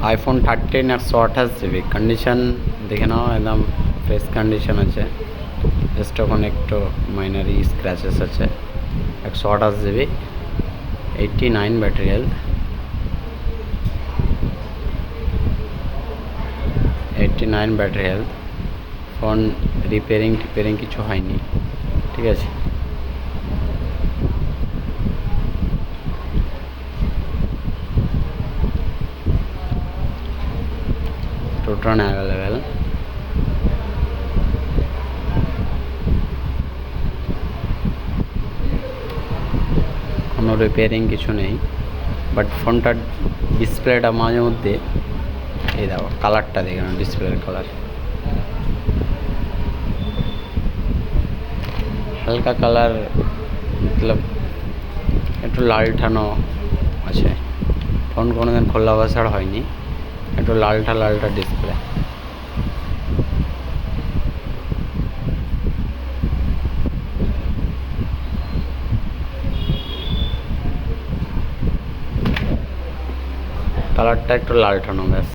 IPhone 13 128 GB condition দেখে নাও, একদম fresh condition আছে। জাস্ট ওখানে একটু মাইনারি স্ক্র্যাচেস আছে। 128 GB, 89 battery health, 89 battery health. Phone repairing কিছু হয়নি, ঠিক আছে। Total available. কোনো রিপেয়ারিং কিছু নেই, বাট ফোনটার ডিসপ্লেটা মাঝে মধ্যে, এই দেখো কালারটা দেখে না, ডিসপ্লের কালার হালকা কালার, মতলব একটু লালঠানো আছে। ফোন কোনোদিন খোলা বসার হয়নি, একটু লালটা ডিসপ্লে। কালারটা একটু লালঠানো ব্যাস।